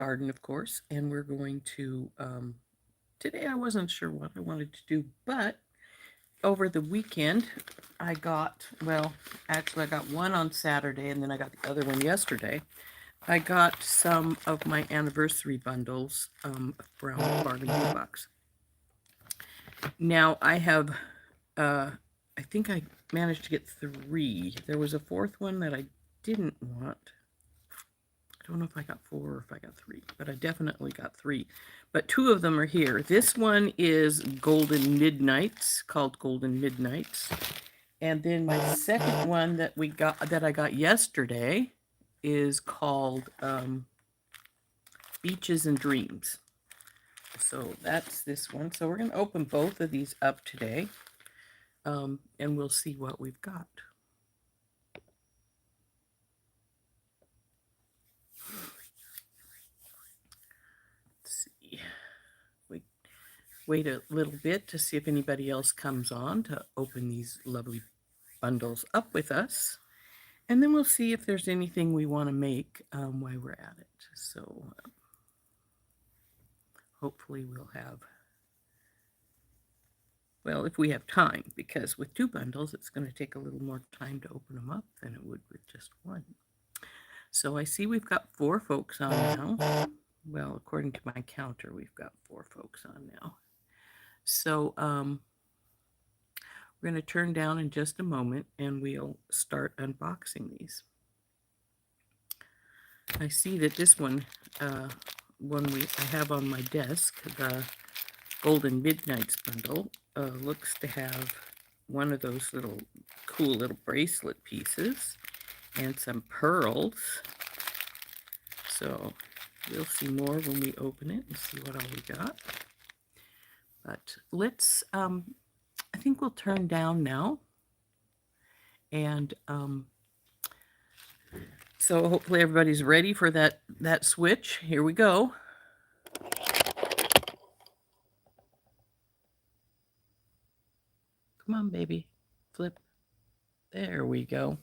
garden, of course, and we're going to, today I wasn't sure what I wanted to do, but over the weekend I got, well, actually I got one on Saturday and then I got the other one yesterday. I got some of my anniversary bundles from Bargain Box. Now I have, I think I managed to get three. There was a fourth one that I didn't want. I don't know if I got four or if I got three, but I definitely got three. But two of them are here. This one is Golden Midnights, called Golden Midnights. And then my second one that I got yesterday is called Beaches and Dreams. So that's this one. So we're going to open both of these up today, and we'll see what we've got. Let's see. We wait a little bit to see if anybody else comes on to open these lovely bundles up with us. And then we'll see if there's anything we want to make while we're at it. So hopefully we'll have, well, if we have time, because with two bundles, it's going to take a little more time to open them up than it would with just one. So I see we've got 4 folks on now. Well, according to my counter, we've got 4 folks on now. So we're going to turn down in just a moment and we'll start unboxing these. I see that this one, I have on my desk, the Golden Midnights bundle, looks to have one of those little cool little bracelet pieces and some pearls. So we'll see more when we open it and see what all we got. But let's, I think we'll turn down now. And so hopefully everybody's ready for that switch. Here we go. Come on, baby. Flip. There we go.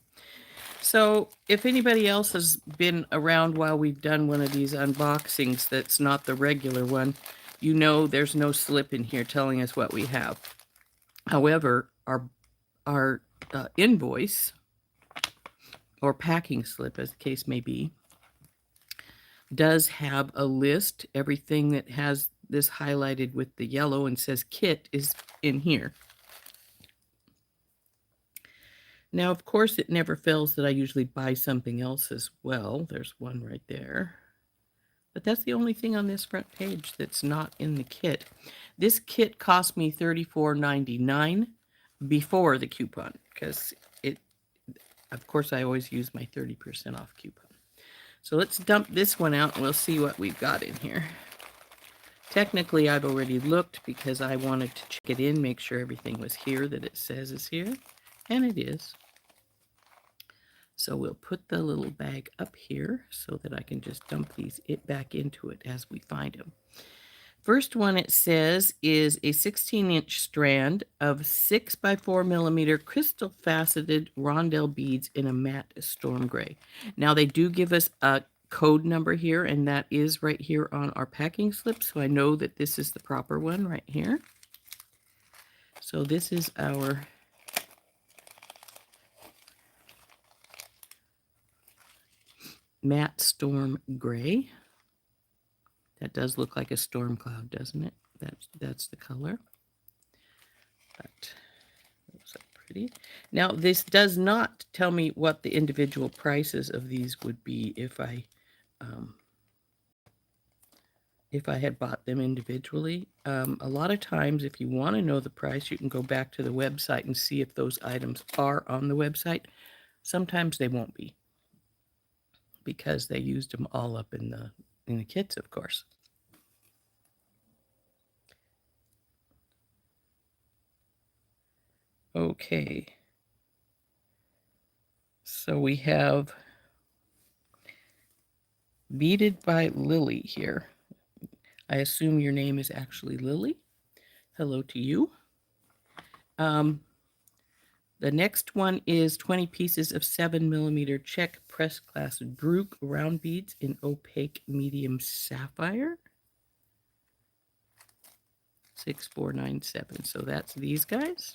So if anybody else has been around while we've done one of these unboxings that's not the regular one, you know there's no slip in here telling us what we have. However, our invoice or packing slip, as the case may be, does have a list. Everything that has this highlighted with the yellow and says kit is in here. Now, of course, it never fails that I usually buy something else as well. There's one right there. But that's the only thing on this front page that's not in the kit. This kit cost me $34.99 before the coupon, because of course, I always use my 30% off coupon. So let's dump this one out and we'll see what we've got in here. Technically, I've already looked because I wanted to check it in, make sure everything was here that it says is here. And it is. So we'll put the little bag up here so that I can just dump these back into it as we find them. First one it says is a 16-inch strand of 6x4mm crystal faceted rondelle beads in a matte storm gray. Now they do give us a code number here, and that is right here on our packing slip, so I know that this is the proper one right here. So this is our matte storm gray. That does look like a storm cloud, doesn't it? That's the color. But those are pretty. Now, this does not tell me what the individual prices of these would be if I had bought them individually. A lot of times, if you want to know the price, you can go back to the website and see if those items are on the website. Sometimes they won't be, because they used them all up in the kits, of course. Okay. So we have Beaded by Lily here. I assume your name is actually Lily. Hello to you. The next one is 20 pieces of 7mm Czech pressed glass Druk round beads in opaque medium sapphire. 6497. So that's these guys.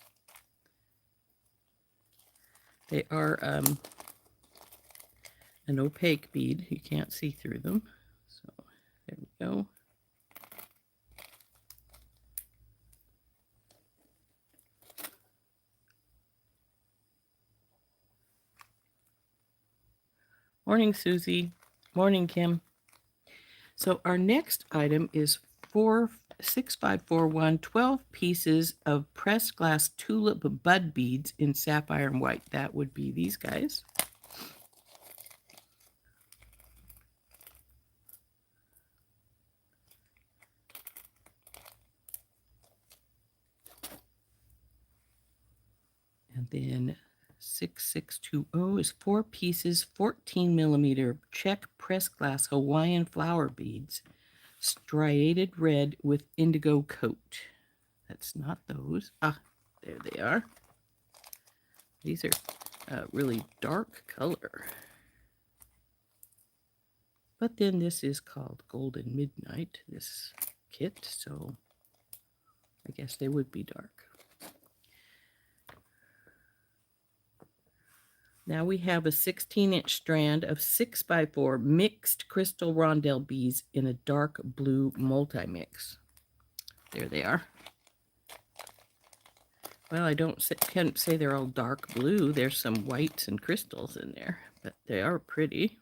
They are an opaque bead. You can't see through them. So there we go. Morning, Susie. Morning, Kim. So our next item is 6541, 12 pieces of pressed glass tulip bud beads in sapphire and white. That would be these guys. And then 6620 is 4 pieces, 14mm Czech pressed glass Hawaiian flower beads, striated red with indigo coat. That's not those. Ah, there they are. These are really dark color. But then this is called Golden Midnight, this kit, so I guess they would be dark. Now we have a 16-inch strand of 6x4 mixed crystal rondelle beads in a dark blue multi-mix. There they are. Well, I can't say they're all dark blue. There's some whites and crystals in there, but they are pretty.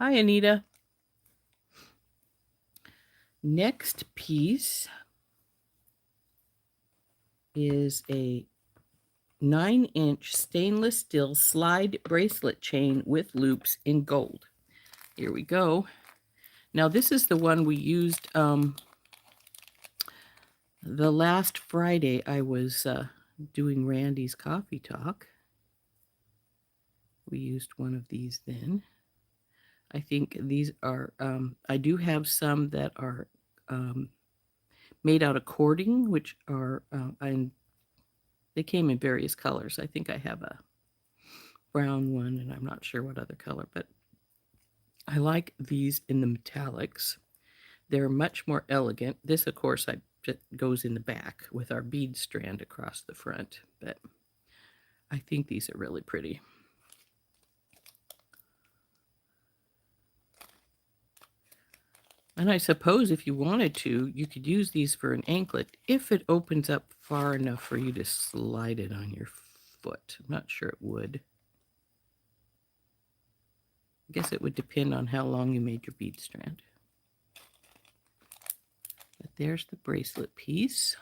Hi, Anita. Next piece is a 9-inch stainless steel slide bracelet chain with loops in gold. Here we go. Now this is the one we used the last Friday. I was doing Randy's coffee talk. We used one of these then. I think these are, I do have some that are made out of cording, which are, they came in various colors. I think I have a brown one, and I'm not sure what other color, but I like these in the metallics. They're much more elegant. This, of course, goes in the back with our bead strand across the front, but I think these are really pretty. And I suppose if you wanted to, you could use these for an anklet if it opens up far enough for you to slide it on your foot. I'm not sure it would. I guess it would depend on how long you made your bead strand. But there's the bracelet piece.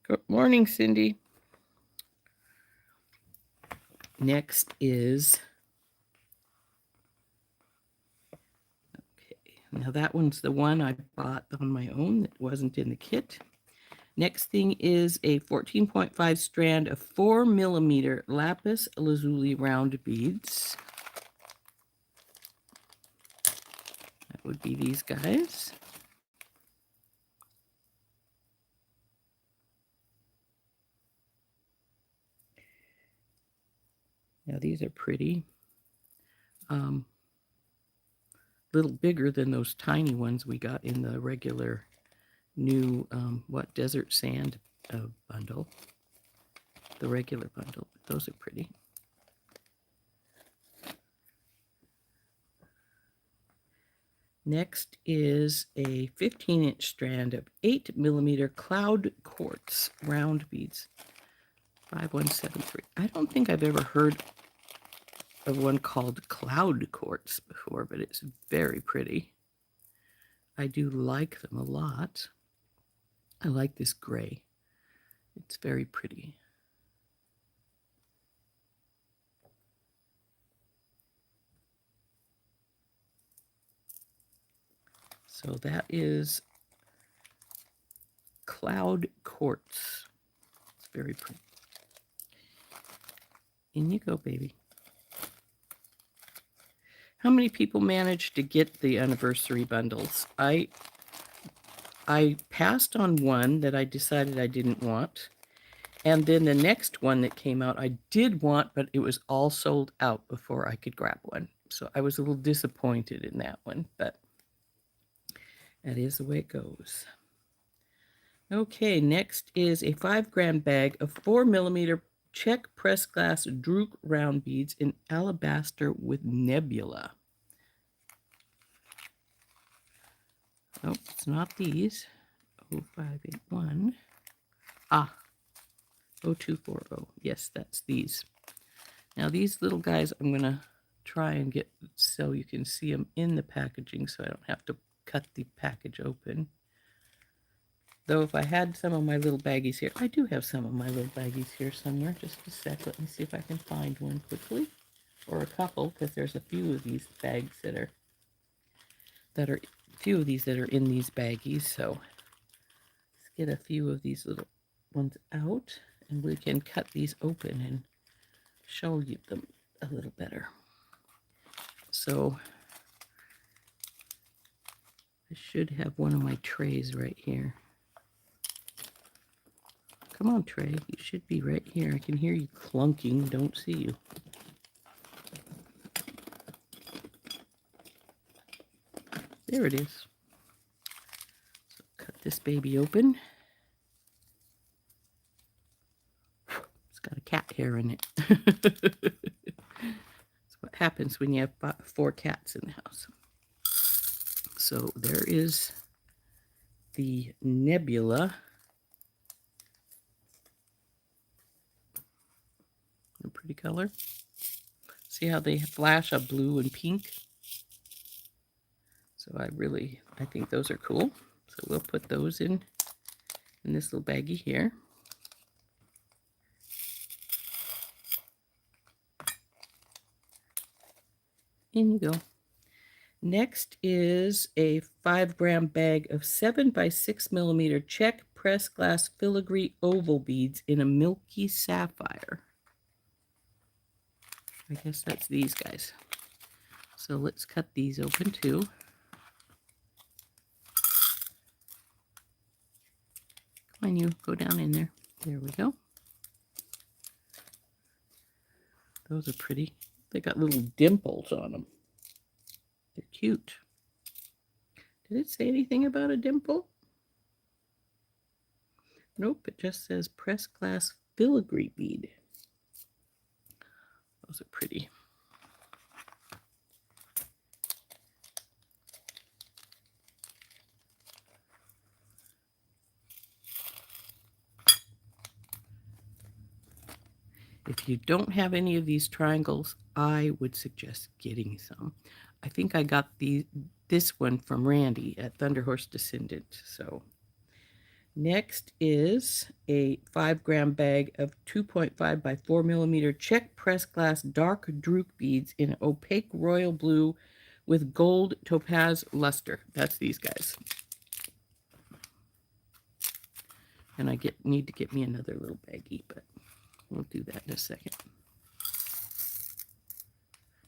Good morning, Cindy. Next is, okay, now that one's the one I bought on my own that wasn't in the kit. Next thing is a 14.5 strand of 4mm lapis lazuli round beads. That would be these guys. Now these are pretty. Little bigger than those tiny ones we got in the regular new desert sand bundle. The regular bundle. Those are pretty. Next is a 15-inch strand of 8mm cloud quartz round beads. 5173. I don't think I've ever heard of one called cloud quartz before, but it's very pretty. I do like them a lot. I like this gray. It's very pretty. So that is Cloud Quartz. It's very pretty. In you go, baby. How many people managed to get the anniversary bundles? I passed on one that I decided I didn't want. And then the next one that came out, I did want, but it was all sold out before I could grab one. So I was a little disappointed in that one, but that is the way it goes. Okay, next is a 5-gram bag of 4mm Czech pressed glass Druk round beads in alabaster with nebula. Nope, it's not these. 0581. 0240. Yes, that's these. Now these little guys I'm going to try and get so you can see them in the packaging so I don't have to cut the package open. Though if I had some of my little baggies here, I do have some of my little baggies here somewhere. Just a sec, let me see if I can find one quickly. Or a couple, because there's a few of these bags that are in these baggies. So let's get a few of these little ones out and we can cut these open and show you them a little better. So I should have one of my trays right here. Come on, tray. You should be right here. I can hear you clunking. Don't see you. There it is. So cut this baby open. It's got a cat hair in it. That's what happens when you have 4 cats in the house. So there is the nebula. A pretty color. See how they flash a blue and pink? So I think those are cool. So we'll put those in this little baggie here. In you go. Next is a 5-gram bag of 7x6mm Czech pressed glass filigree oval beads in a milky sapphire. I guess that's these guys. So let's cut these open too. Come on, you go down in there. There we go. Those are pretty. They got little dimples on them. They're cute. Did it say anything about a dimple? Nope, it just says pressed glass filigree bead. Those are pretty. If you don't have any of these triangles, I would suggest getting some. I think I got this one from Randy at Thunderhorse Descendant. So next is a 5-gram bag of 2.5 by 4mm Czech pressed glass dark Druk beads in opaque royal blue with gold topaz luster. That's these guys. And I need to get me another little baggie, but we'll do that in a second.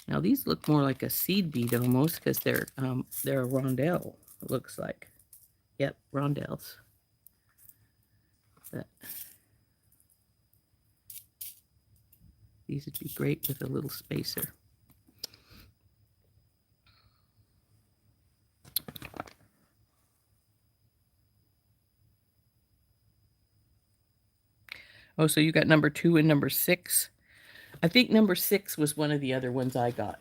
Now these look more like a seed bead almost because they're a rondelle, it looks like. Yep, rondelles. But these would be great with a little spacer. Oh, so you got number 2 and number 6. I think number 6 was one of the other ones I got.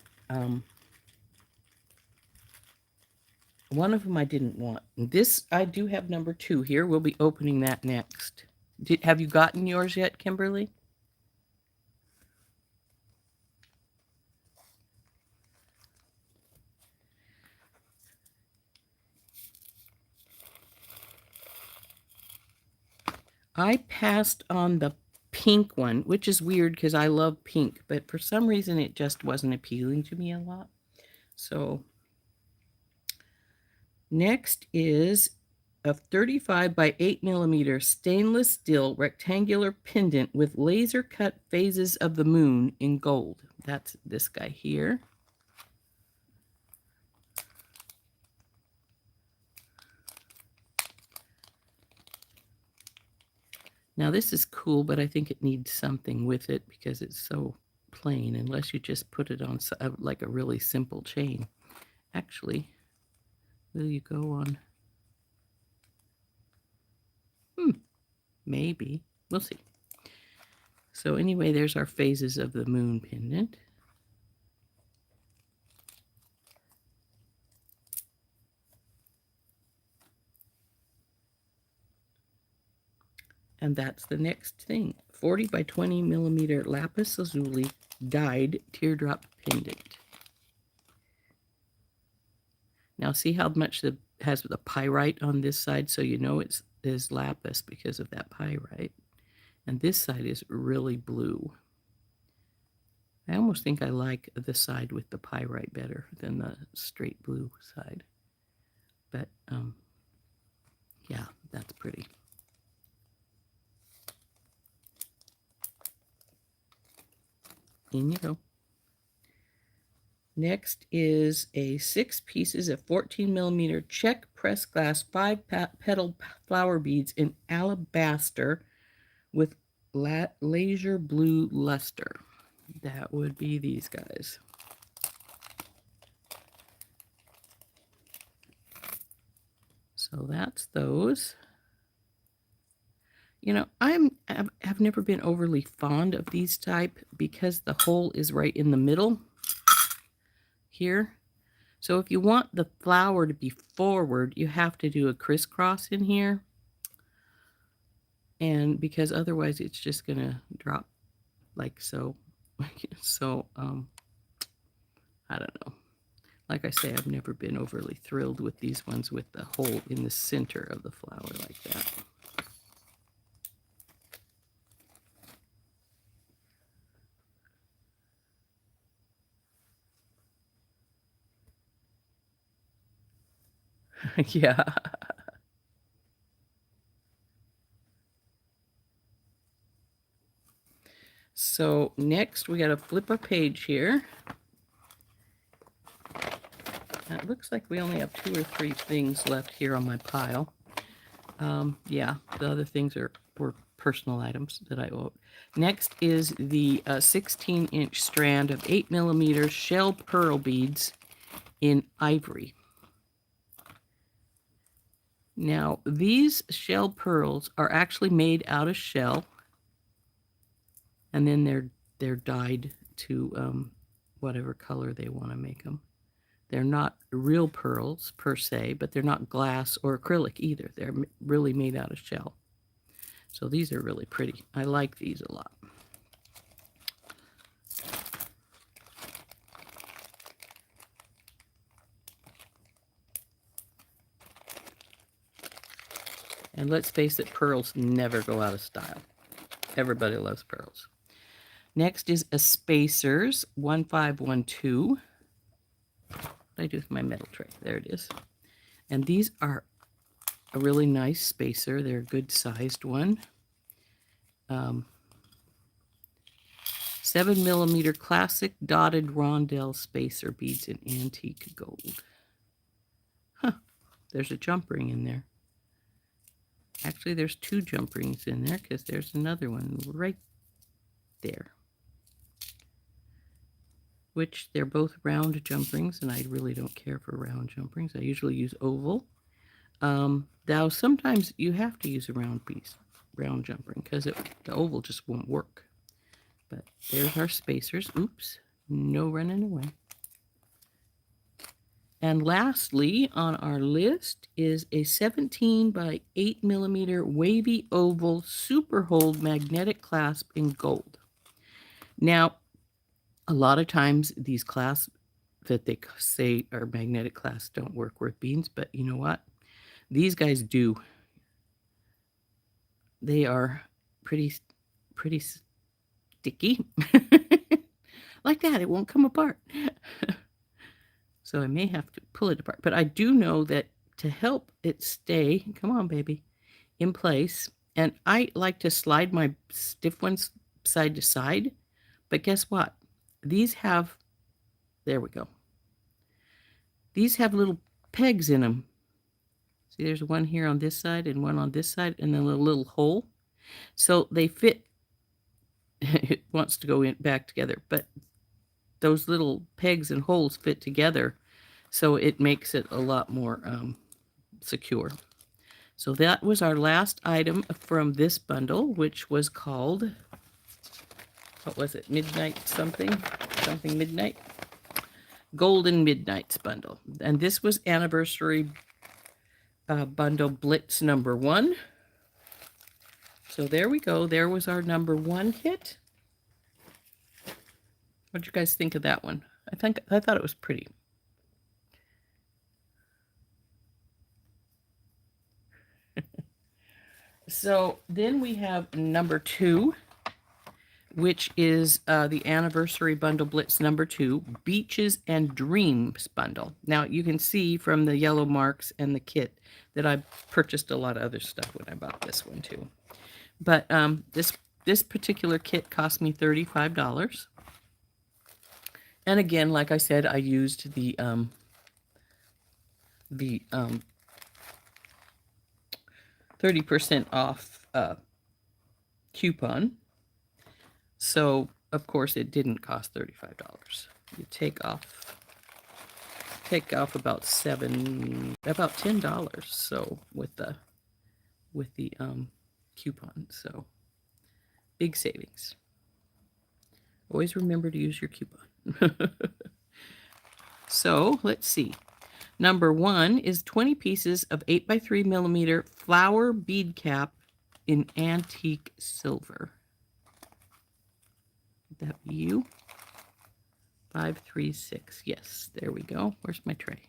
One of them I didn't want. This, I do have number 2 here. We'll be opening that next. Have you gotten yours yet, Kimberly? I passed on the pink one, which is weird because I love pink, but for some reason it just wasn't appealing to me a lot. So next is a 35 by 8 millimeter stainless steel rectangular pendant with laser cut phases of the moon in gold. That's this guy here. Now this is cool, but I think it needs something with it because it's so plain, unless you just put it on like a really simple chain. Actually, will you go on? Maybe. We'll see. So anyway, there's our phases of the moon pendant. And that's the next thing. 40 by 20 millimeter lapis lazuli dyed teardrop pendant. Now see how much it has the pyrite on this side, so you know it is lapis because of that pyrite. And this side is really blue. I almost think I like the side with the pyrite better than the straight blue side. But yeah, that's pretty. In you go. Next is a 6 pieces of 14 millimeter check press glass 5-petal flower beads in alabaster with laser blue luster. That would be these guys. So that's those. You know, I've never been overly fond of these type because the hole is right in the middle here. So if you want the flower to be forward, you have to do a crisscross in here. And because otherwise it's just going to drop like so. So, I don't know. Like I say, I've never been overly thrilled with these ones with the hole in the center of the flower like that. Yeah. So next we got to flip a page here. It looks like we only have 2 or 3 things left here on my pile. Yeah, the other things were personal items that I owed. Next is the 16-inch strand of 8 millimeter shell pearl beads in ivory. Now, these shell pearls are actually made out of shell, and then they're dyed to whatever color they want to make them. They're not real pearls per se, but they're not glass or acrylic either. They're really made out of shell. So these are really pretty. I like these a lot. And let's face it, pearls never go out of style. Everybody loves pearls. Next is a Spacers 1512. What did I do with my metal tray? There it is. And these are a really nice spacer. They're a good sized one. 7 millimeter classic dotted rondelle spacer beads in antique gold. Huh, there's a jump ring in there. Actually, there's 2 jump rings in there because there's another one right there. Which they're both round jump rings, and I really don't care for round jump rings. I usually use oval. Now, sometimes you have to use a round jump ring, because the oval just won't work. But there's our spacers. Oops, no running away. And lastly on our list is a 17 by 8 millimeter wavy oval super hold magnetic clasp in gold. Now, a lot of times these clasps that they say are magnetic clasps don't work with beans, but you know what? These guys do. They are pretty sticky. Like that, it won't come apart. So I may have to pull it apart. But I do know that to help it stay, come on, baby, in place. And I like to slide my stiff ones side to side. But guess what? These have, there we go. These have little pegs in them. See, there's one here on this side and one on this side, and then a little hole. So they fit. It wants to go in back together, but those little pegs and holes fit together, so it makes it a lot more secure. So that was our last item from this bundle, which was called, what was it, Midnight something midnight? Golden Midnights bundle. And this was Anniversary Bundle Blitz number 1. So there we go. There was our number 1 kit. What did you guys think of that one? I thought it was pretty. So then we have number 2, which is the Anniversary Bundle Blitz number 2, Beaches and Dreams bundle. Now you can see from the yellow marks and the kit that I purchased a lot of other stuff when I bought this one too. But this particular kit cost me $35. And again, like I said, I used the 30% off coupon. So, of course, it didn't cost $35. You take off about $10. So with the coupon, so big savings. Always remember to use your coupon. So let's see. Number 1 is 20 pieces of 8x3 millimeter flower bead cap in antique silver. Would that be you? 536. Yes, there we go. Where's my tray?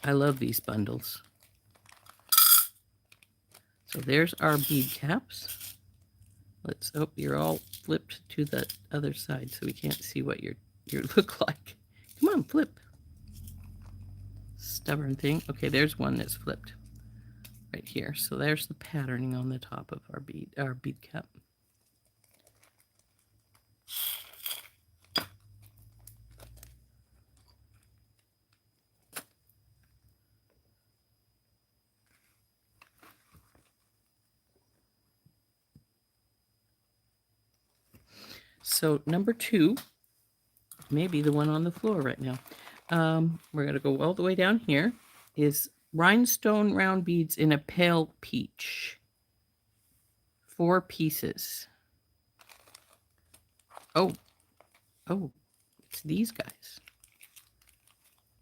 I love these bundles. So there's our bead caps. Let's hope you're all flipped to the other side so we can't see what you look like. Come on, flip. Stubborn thing. Okay, there's one that's flipped right here. So there's the patterning on the top of our bead cap. So number 2, maybe the one on the floor right now. We're going to go all the way down here, is rhinestone round beads in a pale peach. 4 pieces. Oh, it's these guys.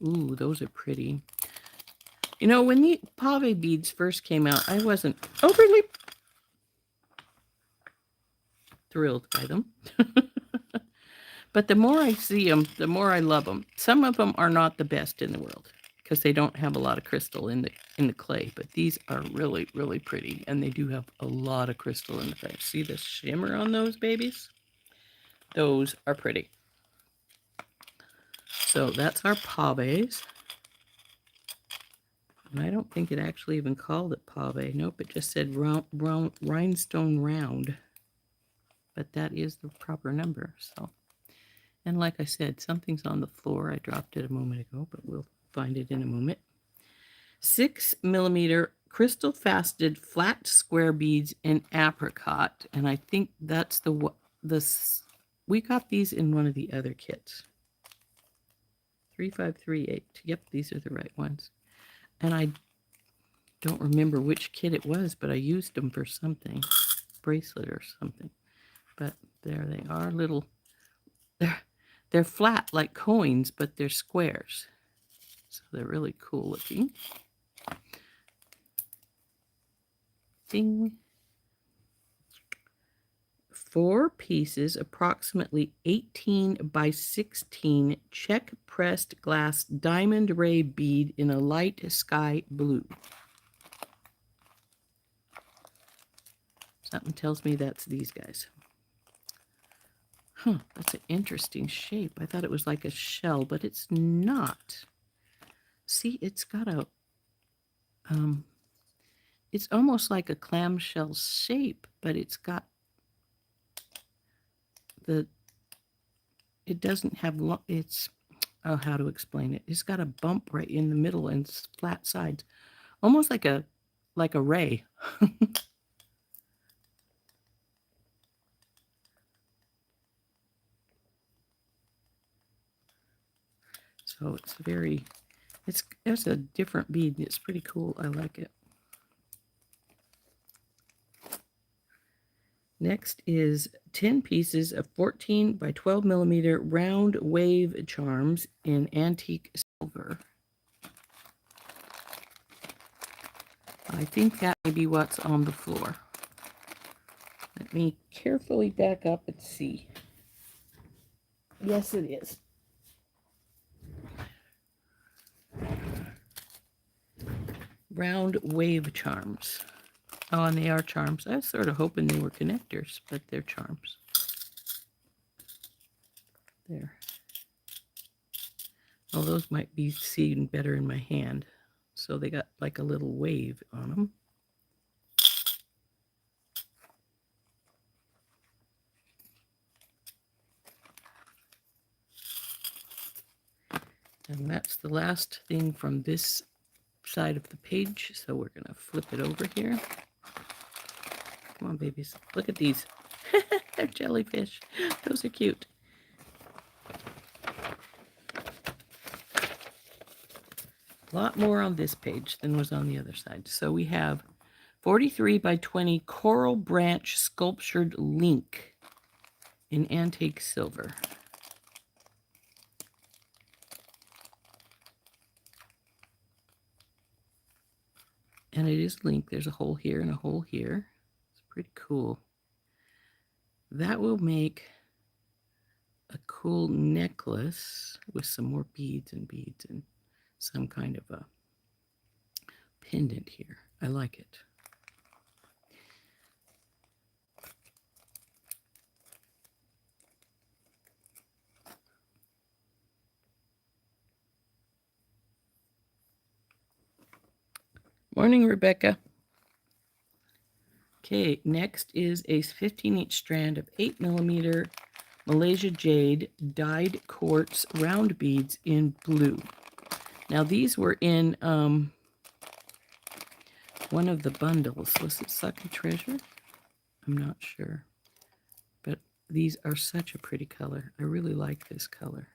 Ooh, those are pretty. You know, when the pave beads first came out, I wasn't overly thrilled by them. But the more I see them, the more I love them. Some of them are not the best in the world because they don't have a lot of crystal in the clay, but these are really, really pretty, and they do have a lot of crystal in the clay. See the shimmer on those babies? Those are pretty. So that's our paves. And I don't think it actually even called it pave. Nope, it just said rhinestone round. But that is the proper number. So, and like I said, something's on the floor. I dropped it a moment ago, but we'll find it in a moment. 6 millimeter crystal faceted flat square beads in apricot, and I think that's we got these in one of the other kits. 3538. Yep, these are the right ones. And I don't remember which kit it was, but I used them for something, bracelet or something. But there they are, little. They're flat like coins, but they're squares. So they're really cool looking. Ding. 4 pieces, approximately 18 by 16 check pressed glass diamond ray bead in a light sky blue. Something tells me that's these guys. Huh, that's an interesting shape. I thought it was like a shell, but it's not. See, it's got a, it's almost like a clamshell shape, but it's got the, it doesn't have, it's, oh, how to explain it. It's got a bump right in the middle and flat sides, almost like a ray. So it's very, it's a different bead. It's pretty cool. I like it. Next is 10 pieces of 14 by 12 millimeter round wave charms in antique silver. I think that may be what's on the floor. Let me carefully back up and see. Yes, it is. Round wave charms. Oh, and they are charms. I was sort of hoping they were connectors, but they're charms. There. Oh, those might be seen better in my hand. So they got like a little wave on them. And that's the last thing from this side of the page. So we're going to flip it over here. Come on, babies. Look at these. They're jellyfish. Those are cute. A lot more on this page than was on the other side. So we have 43 by 20 coral branch sculptured link in antique silver. And it is linked. There's a hole here and a hole here. It's pretty cool. That will make a cool necklace with some more beads and some kind of a pendant here. I like it. Morning, Rebecca. Okay, next is a 15-inch strand of 8 millimeter Malaysia jade dyed quartz round beads in blue. Now these were in one of the bundles. Was it Sucky Treasure? I'm not sure. But these are such a pretty color. I really like this color.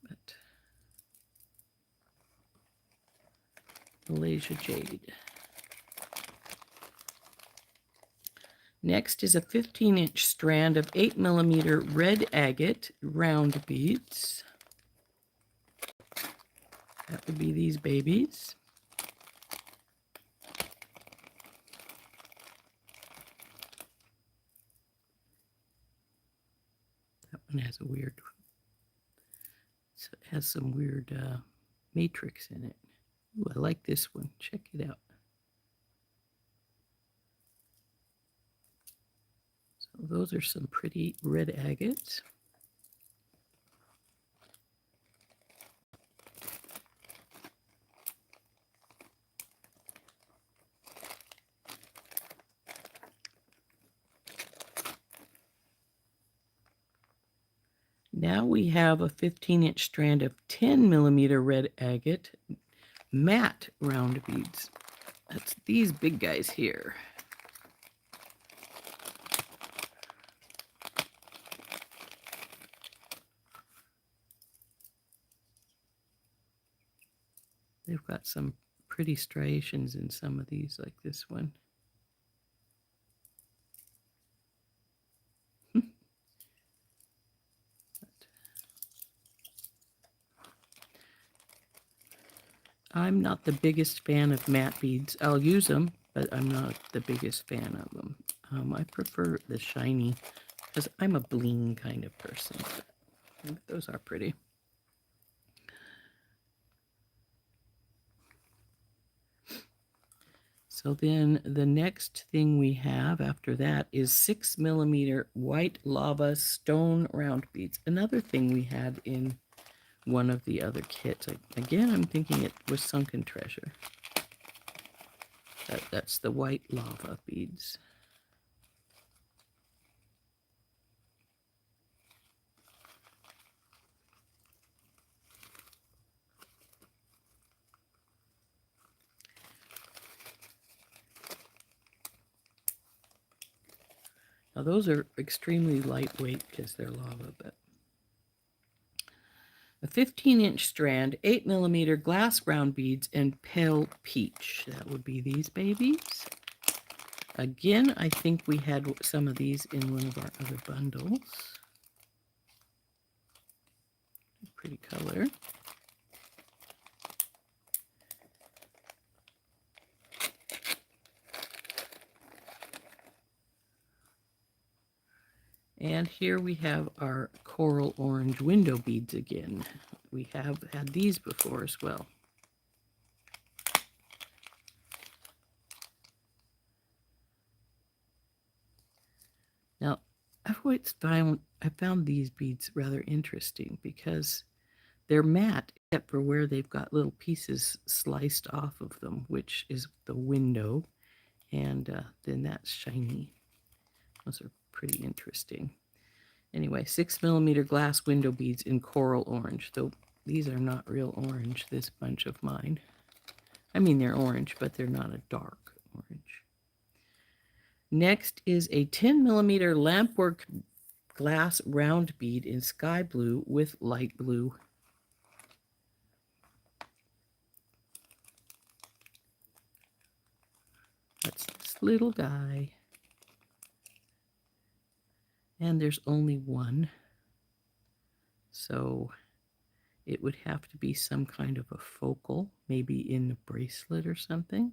But Malaysia jade. Next is a 15-inch strand of 8 millimeter red agate round beads. That would be these babies. That one has a weird, so it has some weird matrix in it. Ooh, I like this one. Check it out. So those are some pretty red agates. Now we have a 15-inch strand of 10 millimeter red agate matte round beads. That's these big guys here. They've got some pretty striations in some of these, like this one. I'm not the biggest fan of matte beads. I'll use them, but I'm not the biggest fan of them. I prefer the shiny because I'm a bling kind of person. But those are pretty. So then the next thing we have after that is 6mm white lava stone round beads. Another thing we had in one of the other kits. Again, I'm thinking it was Sunken Treasure. That's the white lava beads. Now those are extremely lightweight because they're lava, but a 15-inch strand, 8mm glass round beads, and pale peach. That would be these babies. Again, I think we had some of these in one of our other bundles. Pretty color. And here we have our coral orange window beads again. We have had these before as well. Now, I found these beads rather interesting because they're matte except for where they've got little pieces sliced off of them, which is the window, and then that's shiny. Those are pretty interesting. Anyway, 6mm glass window beads in coral orange, though these are not real orange, this bunch of mine. I mean, they're orange, but they're not a dark orange. Next is a 10mm lampwork glass round bead in sky blue with light blue. That's this little guy. And there's only one. So it would have to be some kind of a focal, maybe in a bracelet or something.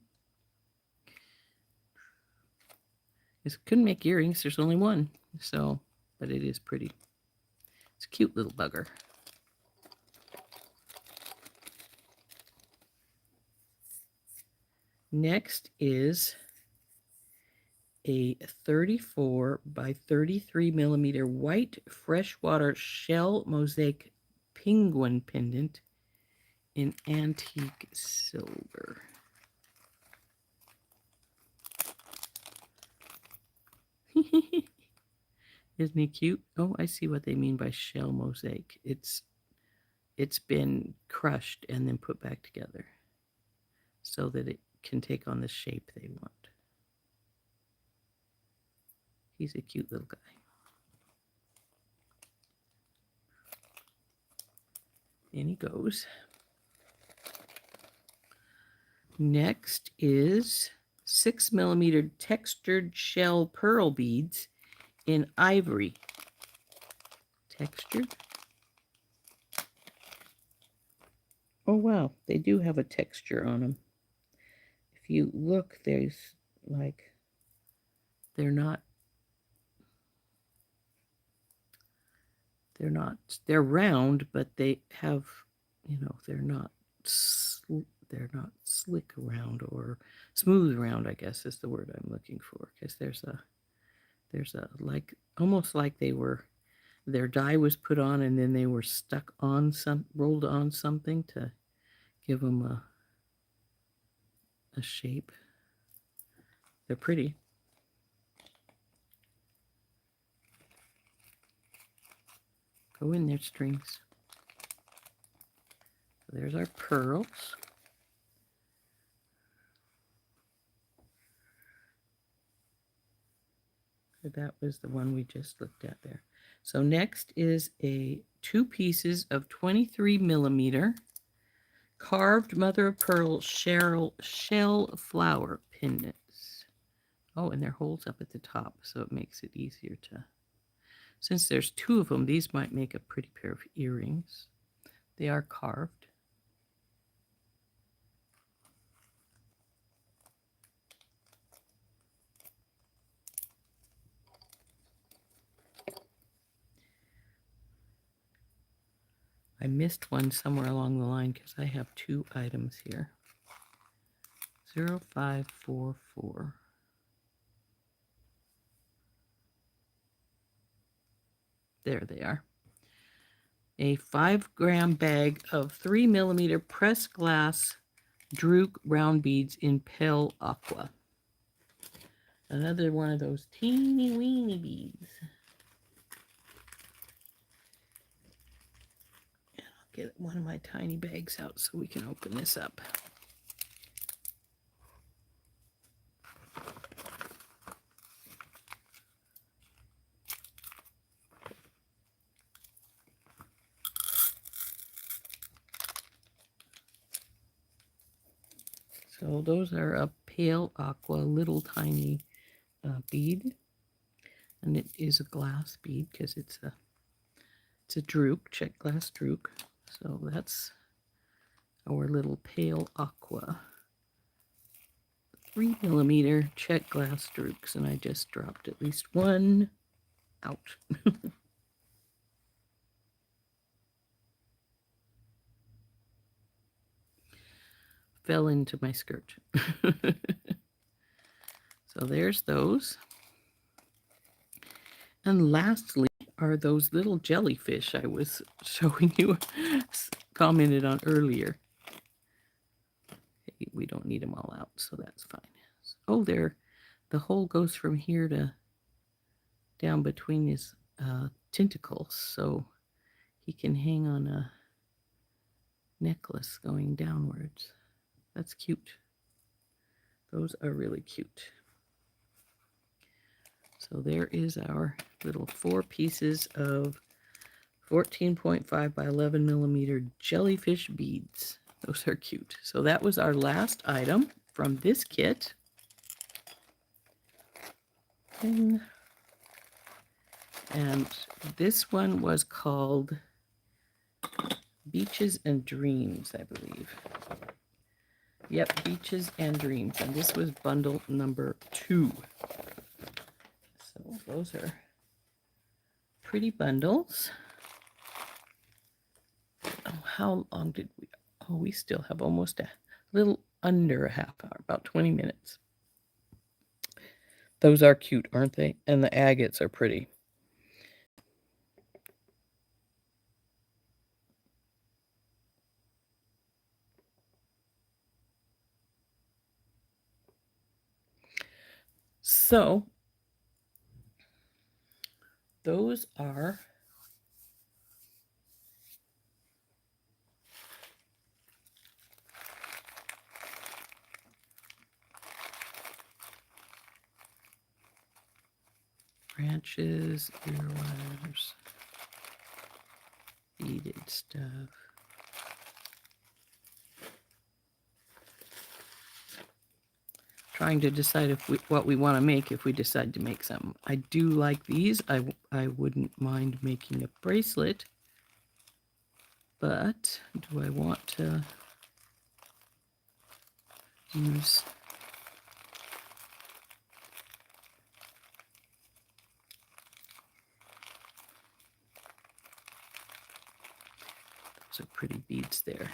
It couldn't make earrings, there's only one. So, but it is pretty. It's a cute little bugger. Next is a 34 by 33mm white freshwater shell mosaic penguin pendant in antique silver. Isn't he cute? Oh, I see what they mean by shell mosaic. It's been crushed and then put back together so that it can take on the shape they want. He's a cute little guy. In he goes. Next is 6mm textured shell pearl beads in ivory. Textured. Oh, wow. They do have a texture on them. If you look, there's like, they're round, but they have, they're not slick round or smooth round, I guess is the word I'm looking for, because there's a like, almost like their dye was put on and then they were stuck on rolled on something to give them a shape. They're pretty. Go in there, strings. So there's our pearls. So that was the one we just looked at there. So next is a 2 pieces of 23mm carved mother of pearl shell flower pendants. Oh, and there are holes up at the top, so it makes it easier to... Since there's 2 of them, these might make a pretty pair of earrings. They are carved. I missed one somewhere along the line because I have 2 items here. 0544. There they are. A 5-gram bag of 3mm pressed glass Drook round beads in pale aqua. Another one of those teeny weeny beads. And I'll get one of my tiny bags out so we can open this up. So those are a pale aqua little tiny bead, and it is a glass bead because it's a Drook, check glass Drook. So that's our little pale aqua 3mm check glass Drooks, and I just dropped at least one out. Fell into my skirt. So there's those. And lastly are those little jellyfish I was showing you, commented on earlier. Okay, we don't need them all out, so that's fine. Oh, there, the hole goes from here to down between his tentacles, so he can hang on a necklace going downwards. That's cute. Those are really cute. So there is our little 4 pieces of 14.5 by 11mm jellyfish beads. Those are cute. So that was our last item from this kit. And this one was called Beaches and Dreams, I believe. Yep, Beaches and Dreams. And this was bundle number 2. So those are pretty bundles. Oh, how long did we? Oh, we still have almost a little under a half hour, about 20 minutes. Those are cute, aren't they? And the agates are pretty. So those are branches, earwires, beaded stuff. Trying to decide if what we want to make if we decide to make some. I do like these. I wouldn't mind making a bracelet, but do I want to use those are pretty beads there.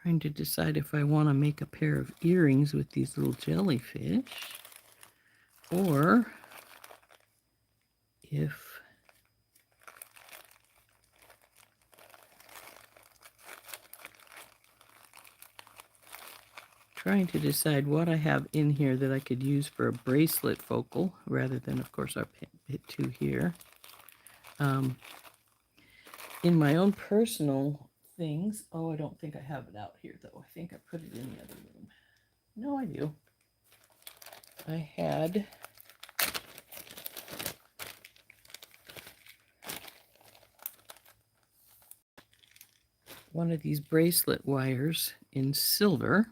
Trying to decide if I want to make a pair of earrings with these little jellyfish, or if trying to decide what I have in here that I could use for a bracelet focal rather than, of course, our bit 2 here. In my own personal things, oh, I don't think I have it out here though. I think I put it in the other room. No, I do. I had one of these bracelet wires in silver.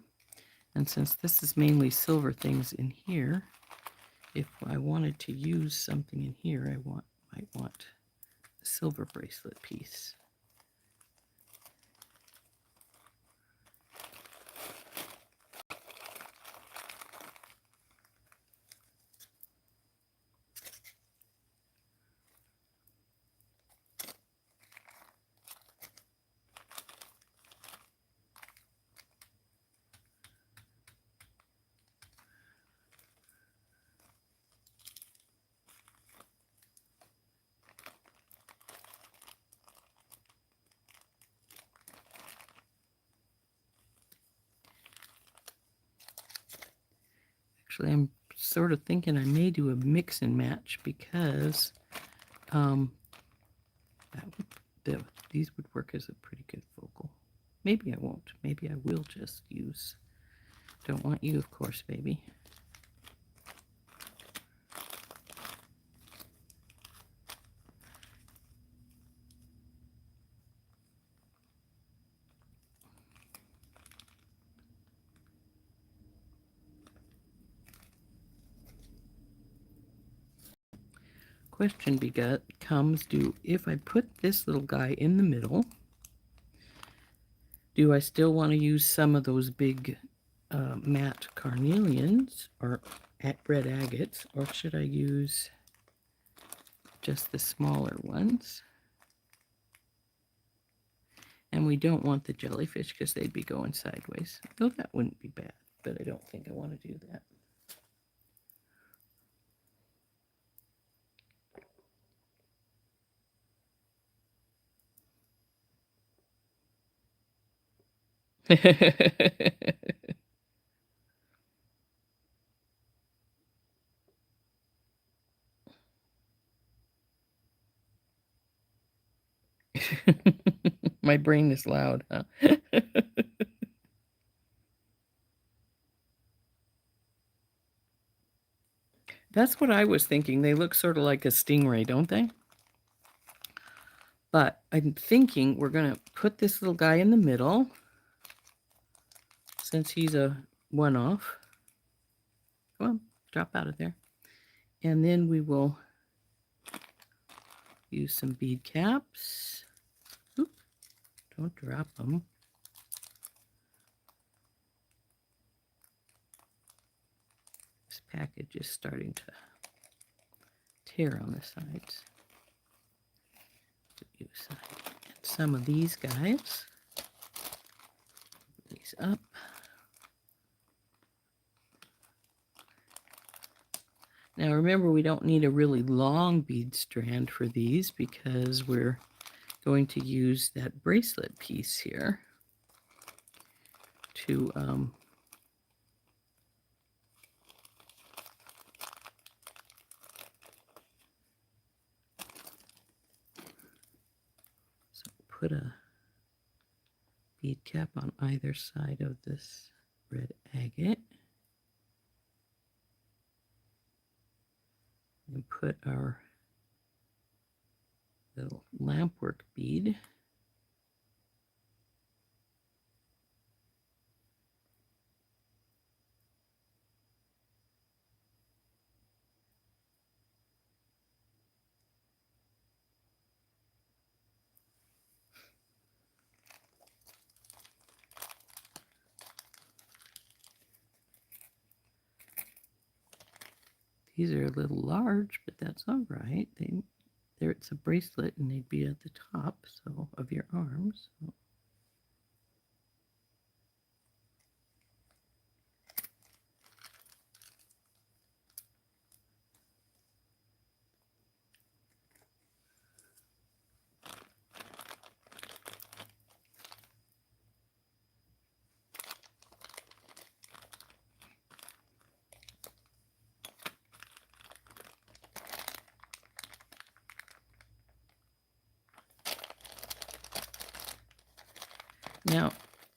And since this is mainly silver things in here, if I wanted to use something in here, might want a silver bracelet piece. Actually, I'm sort of thinking I may do a mix and match because these would work as a pretty good focal. Maybe I won't. Maybe I will just use. Don't want you, of course, baby. Question becomes, if I put this little guy in the middle, do I still want to use some of those big matte carnelians or red agates, or should I use just the smaller ones? And we don't want the jellyfish because they'd be going sideways, though that wouldn't be bad, but I don't think I want to do that. My brain is loud, huh? That's what I was thinking. They look sort of like a stingray, don't they? But I'm thinking we're going to put this little guy in the middle, since he's a one-off. Come on, drop out of there. And then we will use some bead caps. Oop, don't drop them. This package is starting to tear on the sides. And some of these guys. These up. Now remember, we don't need a really long bead strand for these because we're going to use that bracelet piece here to so put a bead cap on either side of this red agate. And put our little lampwork bead. These are a little large, but that's all right. It's a bracelet, and they'd be at the top of your arms. So. Now,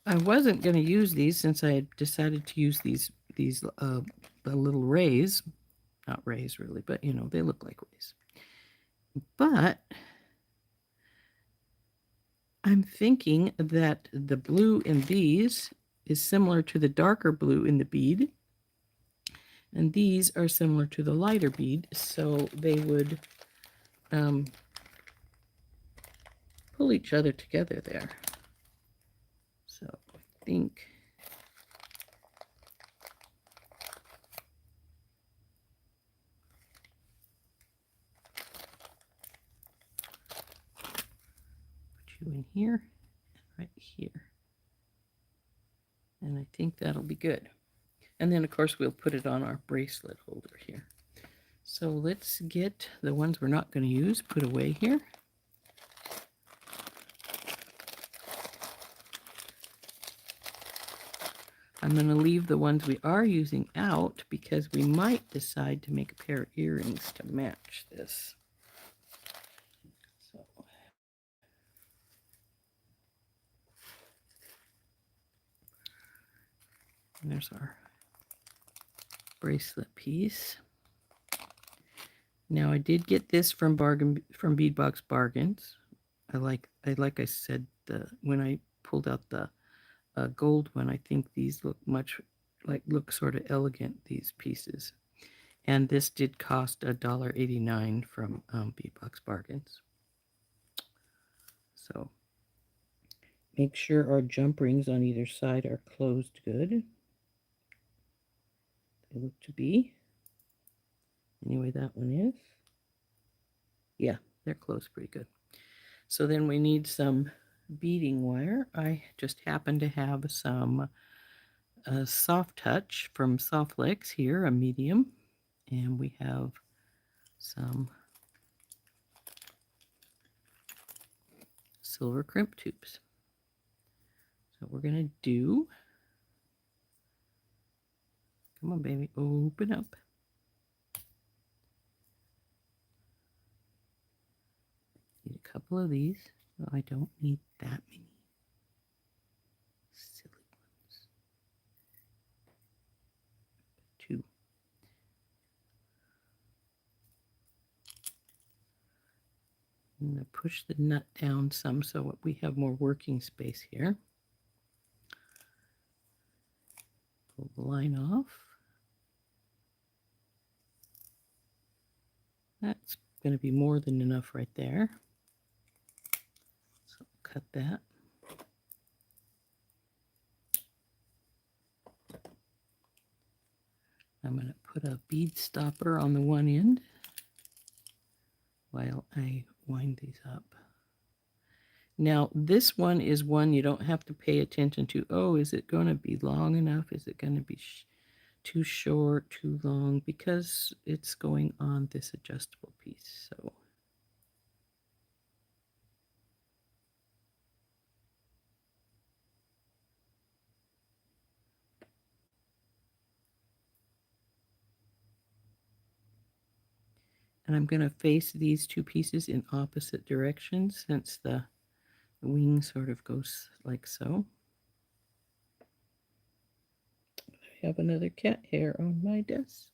I wasn't going to use these since I had decided to use these the little rays. Not rays really, but you know, they look like rays. But I'm thinking that the blue in these is similar to the darker blue in the bead, and these are similar to the lighter bead, so they would pull each other together there. So I think put you in here and right here. And I think that'll be good. And then of course we'll put it on our bracelet holder here. So let's get the ones we're not going to use put away here. I'm going to leave the ones we are using out because we might decide to make a pair of earrings to match this. So and there's our bracelet piece. Now I did get this from Beadbox Bargains. Like I said, when I pulled out the gold one, I think these look sort of elegant, these pieces. And this did cost $1.89 from Beadbox Bargains. So make sure our jump rings on either side are closed good. They look to be. Anyway, that one is. Yeah, they're closed pretty good. So then we need some beading wire. I just happen to have some Soft Touch from Soft Legs here, a medium. And we have some silver crimp tubes. So we're going to do, come on baby, open up. Need a couple of these. Well, I don't need that many. Silly ones. Two. I'm going to push the nut down some so we have more working space here. Pull the line off. That's going to be more than enough right there. So cut that. I'm going to put a bead stopper on the one end while I wind these up. Now, this one is one you don't have to pay attention to. Oh, is it going to be long enough? Is it going to be too short, too long? Because it's going on this adjustable piece. So and I'm going to face these two pieces in opposite directions since the wing sort of goes like so. I have another cat hair on my desk.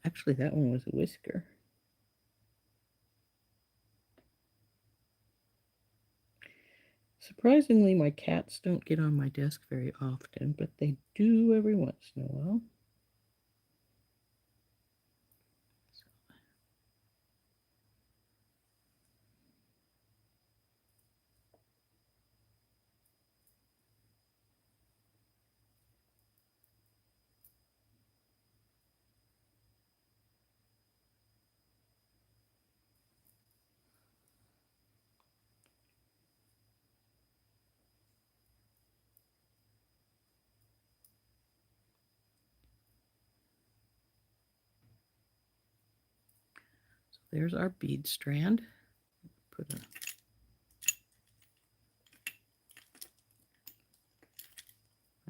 Actually, that one was a whisker. Surprisingly, my cats don't get on my desk very often, but they do every once in a while. So there's our bead strand. Put a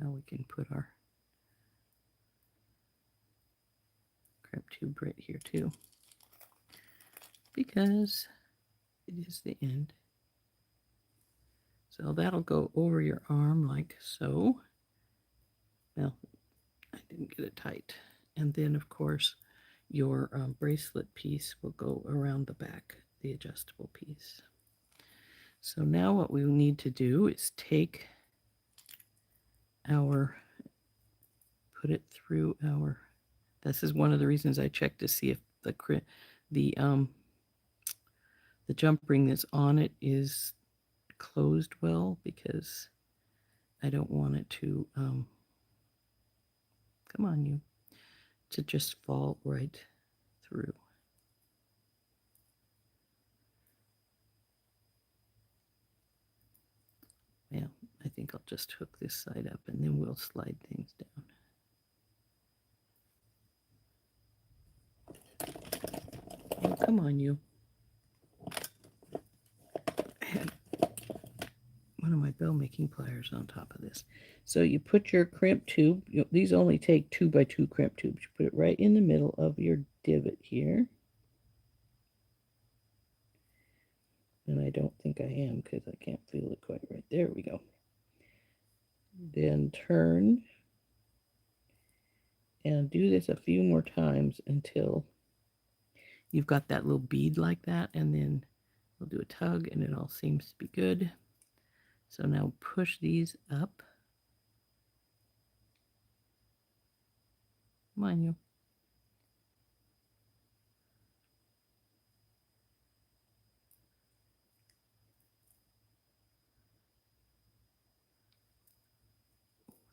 Now we can put our crimp tube right here too, because it is the end. So that'll go over your arm like so. Well, I didn't get it tight. And then, of course, your bracelet piece will go around the back, the adjustable piece. So now what we need to do is take our, put it through our, this is one of the reasons I check to see if the jump ring that's on it is closed well, because I don't want it to, come on you, to just fall right through. Yeah, I think I'll just hook this side up and then we'll slide things down. Oh, come on you. I had one of my bell making pliers on top of this. So you put your crimp tube, these only take 2x2 crimp tubes. You put it right in the middle of your divot here. And I don't think I am because I can't feel it quite right. There we go. Then turn and do this a few more times until you've got that little bead like that, and then we'll do a tug and it all seems to be good. So now push these up. Come on you.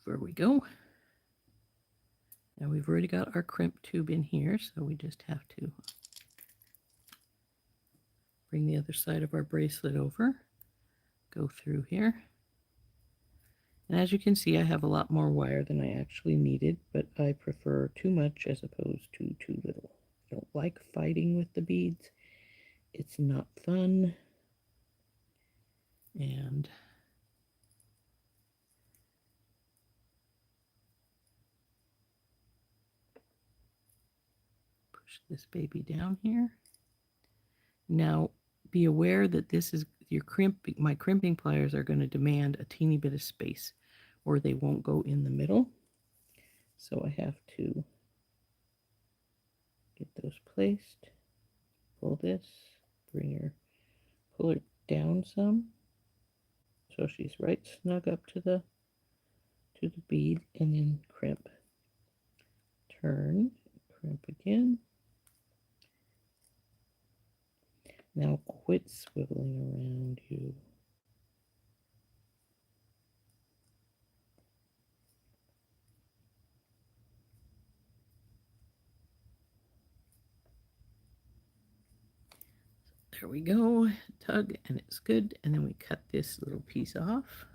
There we go. Now we've already got our crimp tube in here, so we just have to bring the other side of our bracelet over, go through here. And as you can see, I have a lot more wire than I actually needed, but I prefer too much as opposed to too little. I don't like fighting with the beads. It's not fun. And push this baby down here. Now be aware that this is your my crimping pliers are going to demand a teeny bit of space or they won't go in the middle. So I have to get those placed. Pull this, pull her down some. So she's right snug up to the bead, and then crimp. Turn, crimp again. Now quit swiveling around you. There we go. Tug and it's good. And then we cut this little piece off.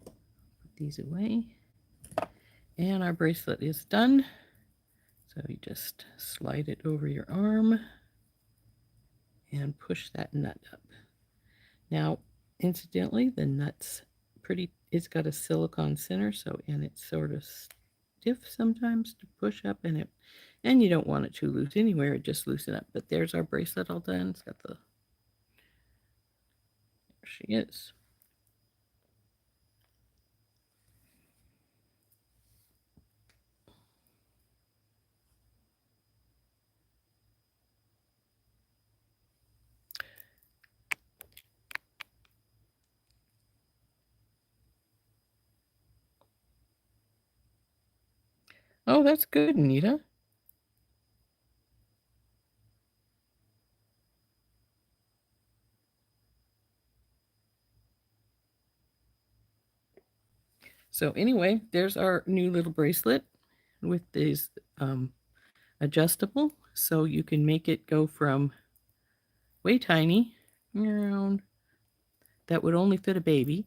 Put these away. And our bracelet is done. So you just slide it over your arm and push that nut up. Now, incidentally, the nut's it's got a silicone center, so, and it's sort of stiff sometimes to push up, and you don't want it too loose anywhere, just loosen up. But there's our bracelet all done. It's got there she is. Oh, that's good, Anita. So anyway, there's our new little bracelet with these adjustable, so you can make it go from way tiny around that would only fit a baby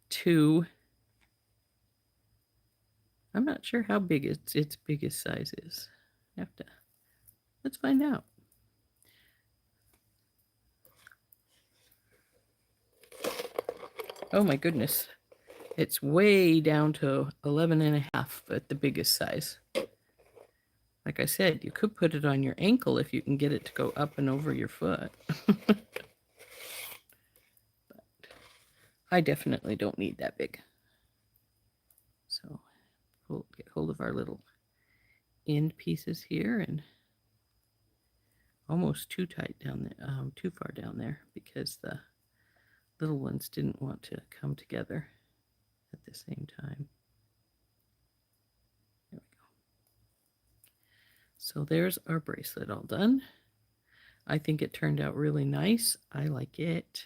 to, I'm not sure how big its biggest size is. Let's find out. Oh my goodness. It's way down to 11.5 at the biggest size. Like I said, you could put it on your ankle if you can get it to go up and over your foot. But I definitely don't need that big. So we'll get hold of our little end pieces here, and almost too tight down there, too far down there, because the little ones didn't want to come together at the same time. There we go. So there's our bracelet all done. I think it turned out really nice. I like it.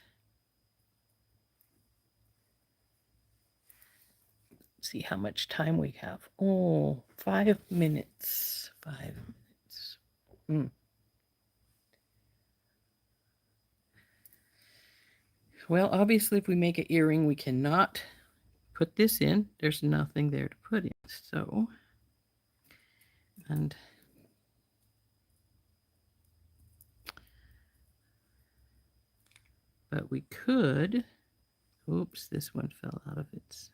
See how much time we have. Oh, 5 minutes. 5 minutes. Well, obviously, if we make an earring, we cannot put this in. There's nothing there to put in. So, but we could. Oops, this one fell out of its.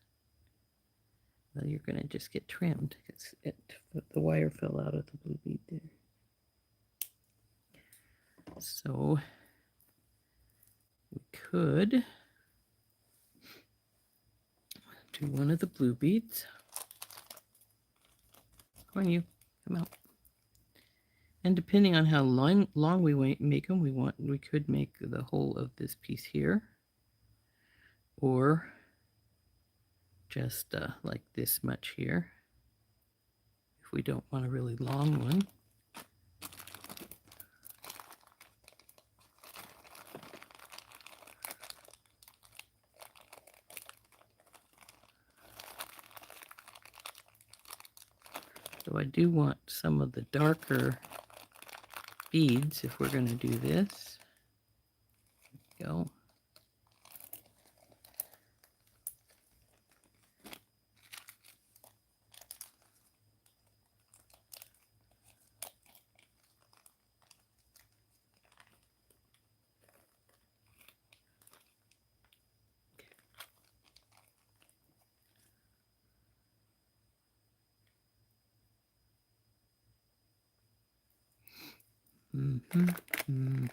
Well, you're going to just get trimmed because the wire fell out of the blue bead there. So we could do one of the blue beads. Come on, you, come out. And depending on how long we make them, we could make the whole of this piece here, or just like this much here, if we don't want a really long one. So I do want some of the darker beads if we're going to do this. There we go. Mm-hmm.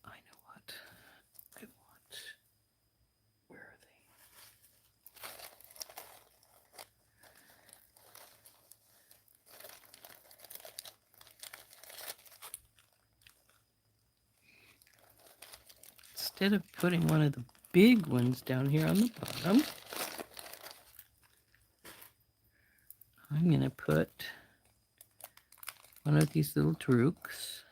I know what I want. Where are they? Instead of putting one of the big ones down here on the bottom, I'm going to put one of these little drooks.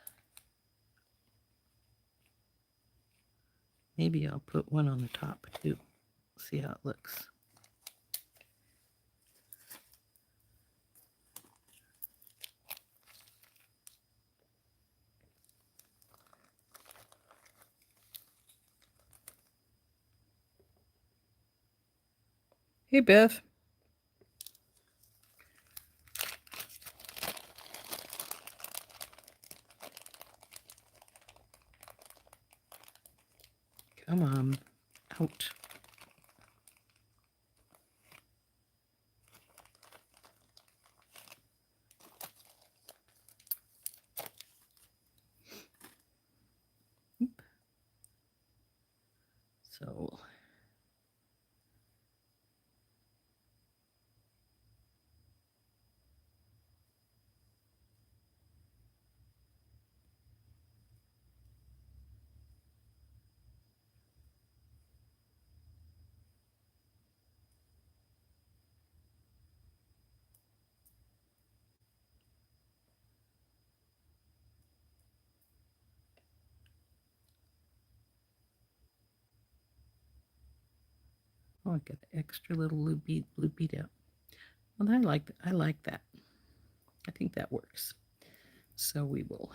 Maybe I'll put one on the top too. See how it looks. Hey, Beth. Come on. Out. Oop. So oh, I got an extra little blue bead out. Well, I like that. I think that works. So we will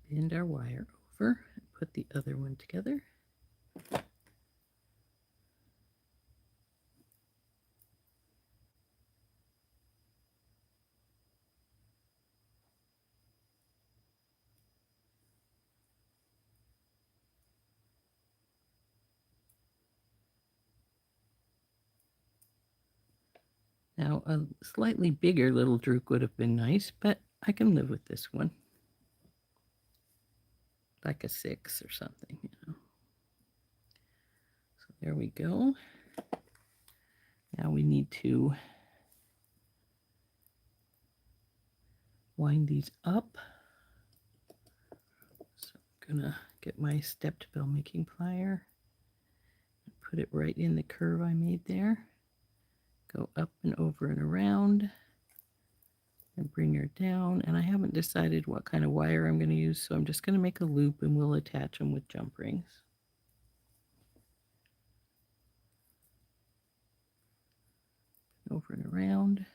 bend our wire over and put the other one together. Now, a slightly bigger little drook would have been nice, but I can live with this one. Like a 6 or something, you know. So there we go. Now we need to wind these up. So I'm gonna get my stepped bell making plier and put it right in the curve I made there. Go up and over and around and bring her down. And I haven't decided what kind of wire I'm going to use, so I'm just going to make a loop and we'll attach them with jump rings. Over and around,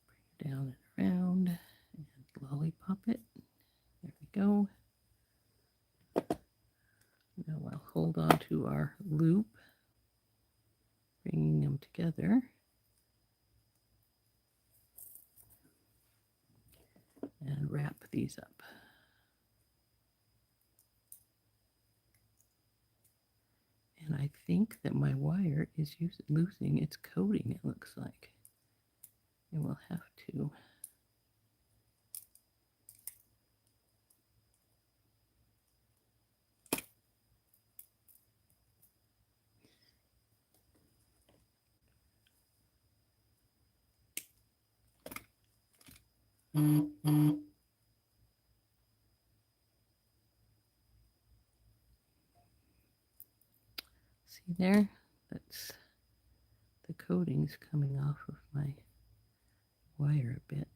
bring it down and around, and lollipop it. There we go. Now I'll hold on to our loop, bringing them together. And wrap these up. And I think that my wire is losing its coating, it looks like. It will have to. See there? That's the coating's coming off of my wire a bit.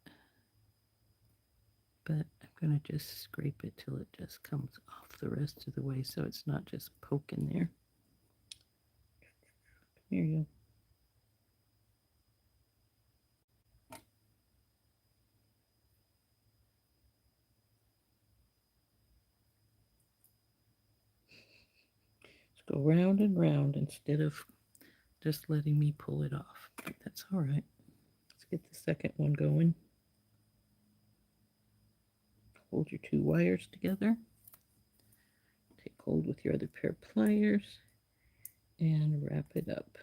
But I'm going to just scrape it till it just comes off the rest of the way so it's not just poking there. Here you go. Go round and round instead of just letting me pull it off. But that's all right. Let's get the second one going. Hold your 2 wires together. Take hold with your other pair of pliers and wrap it up.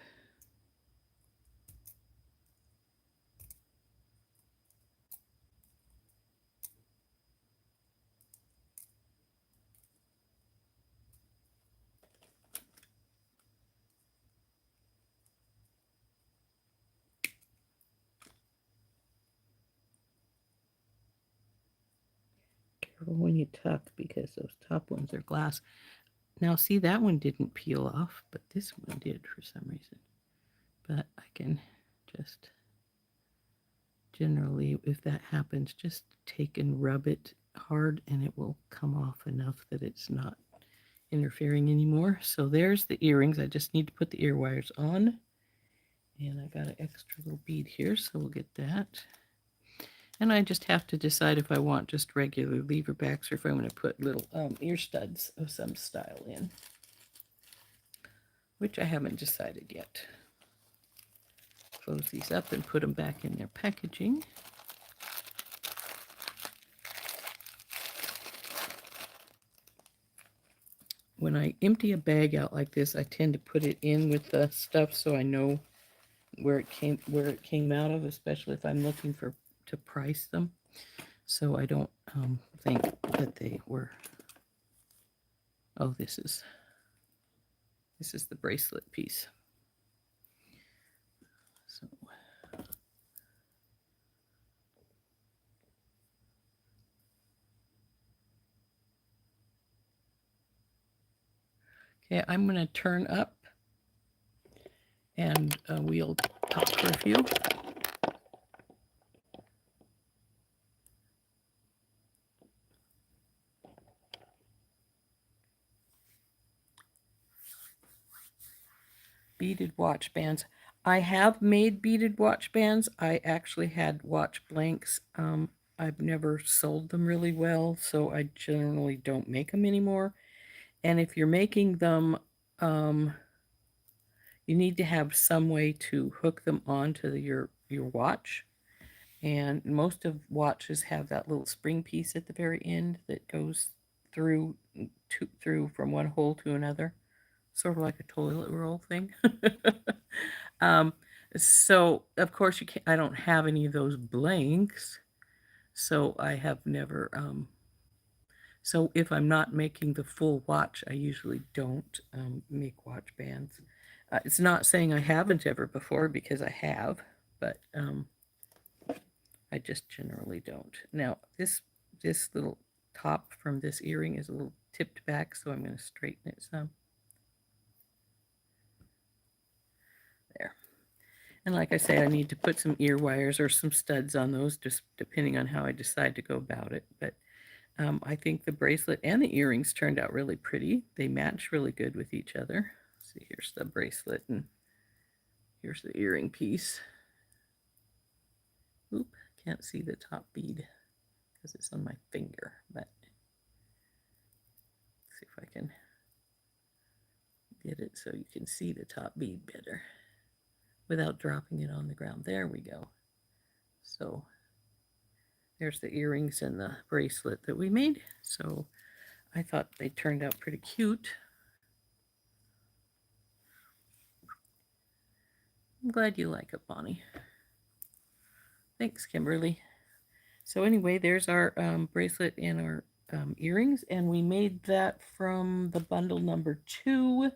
Careful when you tuck because those top ones are glass. Now see, that one didn't peel off, but this one did for some reason. But I can just generally, if that happens, just take and rub it hard and it will come off enough that it's not interfering anymore. So there's the earrings. I just need to put the ear wires on. And I got an extra little bead here, so we'll get that. And I just have to decide if I want just regular lever backs or if I'm going to put little ear studs of some style in, which I haven't decided yet. Close these up and put them back in their packaging. When I empty a bag out like this, I tend to put it in with the stuff so I know where it came out of, especially if I'm looking to price them, so I don't think that they were. Oh, this is the bracelet piece. So okay, I'm going to turn up and we'll talk for a few. Beaded watch bands. I have made beaded watch bands. I actually had watch blanks. I've never sold them really well, so I generally don't make them anymore. And if you're making them, you need to have some way to hook them onto your watch. And most of watches have that little spring piece at the very end that goes through from one hole to another, sort of like a toilet roll thing. um, So, of course, you can't, I don't have any of those blanks, so I have never, so if I'm not making the full watch, I usually don't make watch bands. It's not saying I haven't ever before, because I have, but I just generally don't. Now, this little top from this earring is a little tipped back, so I'm going to straighten it some. There. And like I say, I need to put some ear wires or some studs on those, just depending on how I decide to go about it. But I think the bracelet and the earrings turned out really pretty. They match really good with each other. See, here's the bracelet and here's the earring piece. Oop, can't see the top bead because it's on my finger, but let's see if I can get it so you can see the top bead better without dropping it on the ground. There we go. So there's the earrings and the bracelet that we made. So I thought they turned out pretty cute. I'm glad you like it, Bonnie. Thanks, Kimberly. So anyway, there's our bracelet and our earrings, and we made that from the bundle number 2,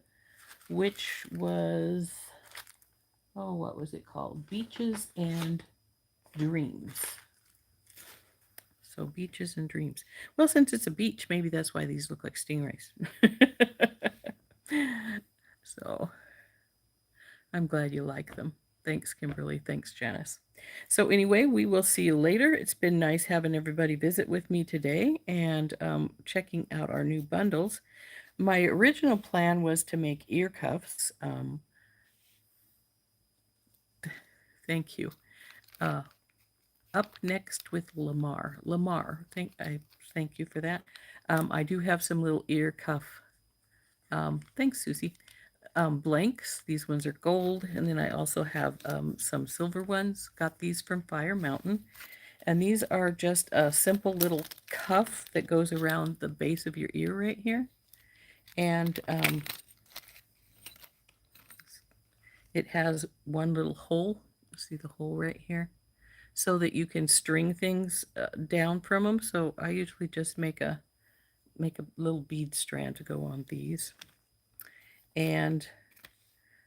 which was, oh, what was it called? Beaches and Dreams. So beaches and dreams. Well, since it's a beach, maybe that's why these look like stingrays. So I'm glad you like them. Thanks, Kimberly. Thanks, Janice. So anyway, we will see you later. It's been nice having everybody visit with me today and checking out our new bundles. My original plan was to make ear cuffs. Thank you. Up next with Lamar. Lamar, thank you for that. I do have some little ear cuff. Thanks, Susie. Blanks. These ones are gold, and then I also have some silver ones. Got these from Fire Mountain, and these are just a simple little cuff that goes around the base of your ear right here, and it has one little hole. See the hole right here, so that you can string things down from them. So I usually just make a little bead strand to go on these. And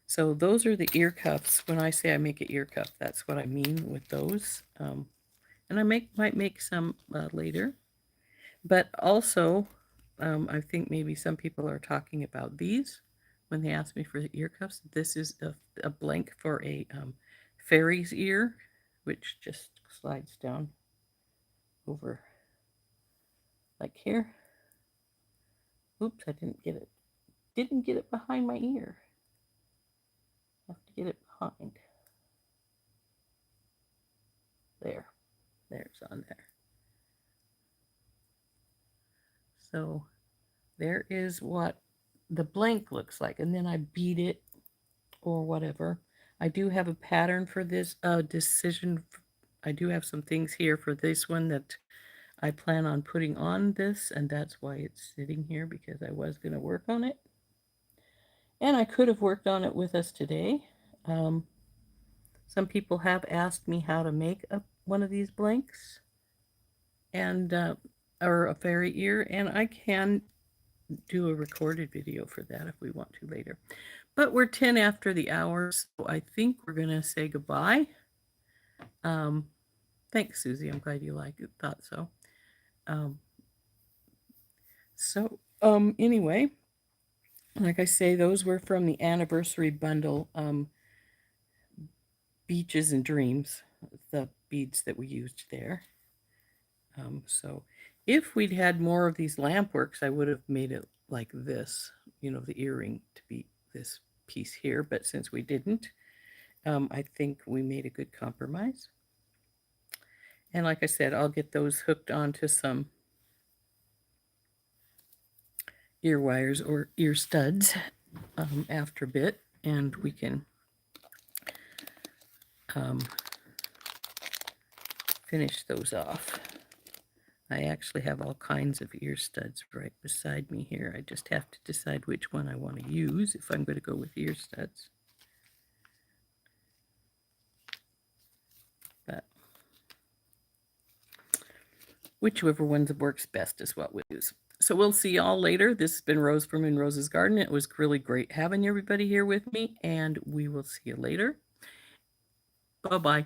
so those are the ear cuffs. When I say I make an ear cuff, that's what I mean with those. And I might make some later. But also, I think maybe some people are talking about these when they ask me for the ear cuffs. This is a blank for a fairy's ear, which just slides down over like here. Oops, I didn't get it. Didn't get it behind my ear. Have to get it behind. There. There's on there. So there is what the blank looks like. And then I bead it or whatever. I do have a pattern for this decision. I do have some things here for this one that I plan on putting on this, and that's why it's sitting here, because I was going to work on it. And I could have worked on it with us today. Some people have asked me how to make one of these blanks, and or a fairy ear, and I can do a recorded video for that if we want to later. But we're 10 after the hour, so I think we're going to say goodbye. Thanks, Susie. I'm glad you liked it. Thought so. Anyway, like I say, those were from the anniversary bundle, Beaches and Dreams, the beads that we used there. So if we'd had more of these lamp works, I would have made it like this, the earring to be this piece here. But since we didn't, I think we made a good compromise. And like I said, I'll get those hooked onto some ear wires or ear studs after a bit, and we can finish those off. I actually have all kinds of ear studs right beside me here. I just have to decide which one I want to use if I'm going to go with ear studs. Whichever one works best is what we use. So we'll see y'all later. This has been Rose from In Rose's Garden. It was really great having everybody here with me, and we will see you later. Bye-bye.